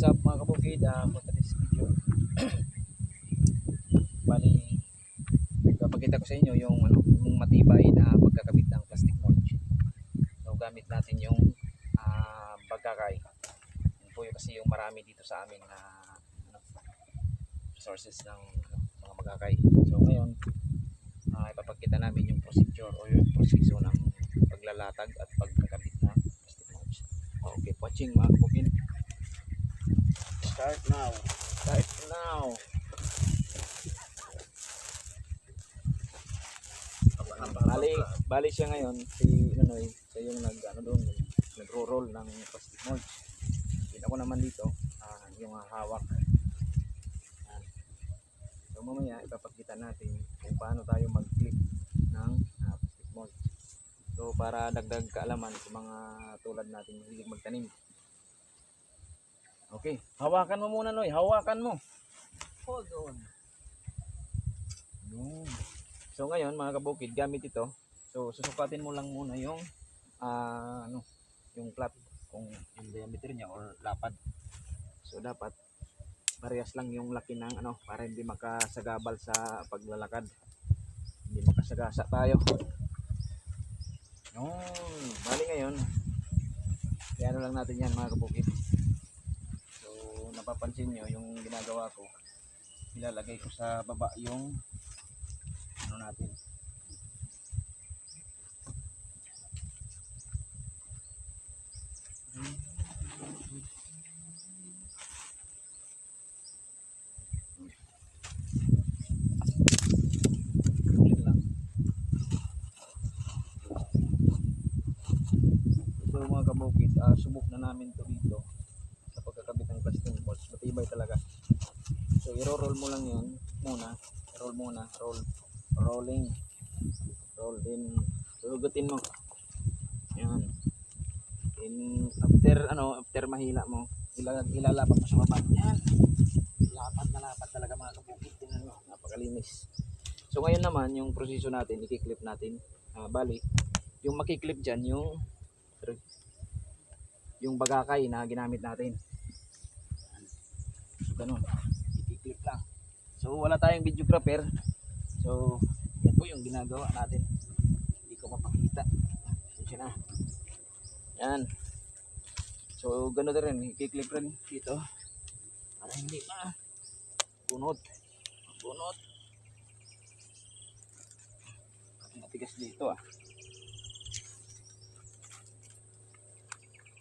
What's up mga kabukid, for today's video bali papakita ko sa inyo yung yung matibay na pagkakabit ng plastic mulch. So gamit natin yung bagakay. Yun po yung kasi yung marami dito sa amin na sources ng mga bagakay. So ngayon ipapakita namin yung procedure o yung proseso ng paglalatag at pagkakabit ng plastic mulch. Okay, watching mga kabukid. Start now. Start now. Bali siya ngayon si Nonoy, siya yung nagro-roll ng plastic mulch. Ako naman dito, yung hawak. So mamaya ipapakita natin kung paano tayo mag-clip ng plastic mulch. So para dagdag kaalaman sa mga tulad natin hilig magtanim. Okay, hawakan mo muna Noy, hawakan mo. Hold on. So ngayon mga kabukid, gamit ito. So susukatin mo lang muna yung yung flat kung yung diameter niya or lapad. So dapat parehas lang yung laki ng para hindi makasagabal sa paglalakad. Hindi makasagasa tayo. Bali ngayon, kaya lang natin yan mga kabukid. Napapansin nyo yung ginagawa ko, ilalagay ko sa baba yung natin. So mga kabukid, subok na namin to dito sa pagkakabit ng plastic mulch. Matibay talaga. So i-roll mo lang yan muna. Rolling. Roll din. Hugutin mo. Yan. After mahila mo, ilalapat mo sa baba. Yan. Lapad talaga mga kabukid. Napakalinis. So ngayon naman, yung proseso natin, i-clip natin. Bali, yung makiklip dyan, yung bagakay na ginamit natin. So ganun, i-clip lang. So wala tayong videographer. So yan po yung ginagawa natin. Hindi ko mapakita. Yan na. Yan. So ganun na rin, i-clip rin dito para hindi bunot. Matigas dito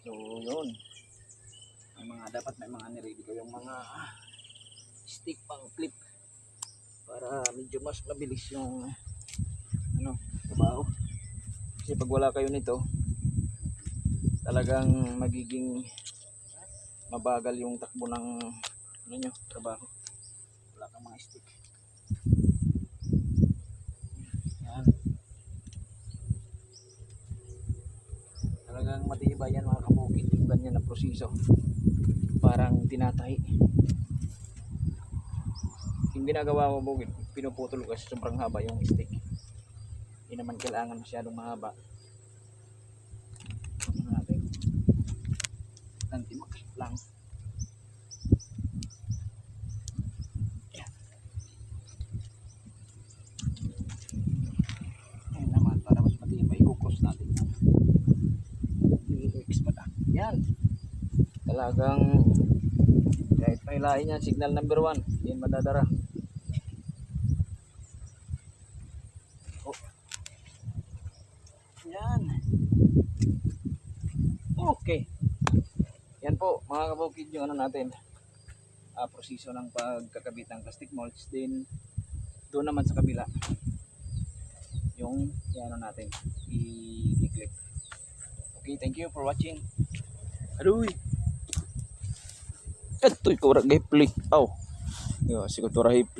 So yun, dapat may mga niready ko yung mga stick pang clip para medyo mas mabilis yung trabaho. Kasi pag wala kayo nito, talagang magiging mabagal yung takbo ng trabaho. Wala kang mga stick. Yan. Talagang matibay yan mga kabukid, yung ganyan na proseso. Parang tinatahi. Yung ginagawa ko bukid, pinuputol ko kasi sobrang haba yung stick. Hindi naman kailangan masyadong mahaba. Natin. Nanti maklip lang. Ayun naman, para mas matibay, i-cross natin. Yan. Talagang kahit may lahi niya, signal number 1, yan madadara. Yan. Okay. Yan po mga kabukid yung natin. Proseso ng pagkakabit ng plastic mulch. Din doon naman sa kabila yung natin i-clip. Okay, thank you for watching. Aduy. Ito'y kurang gameplay. Yo, siguro hipli.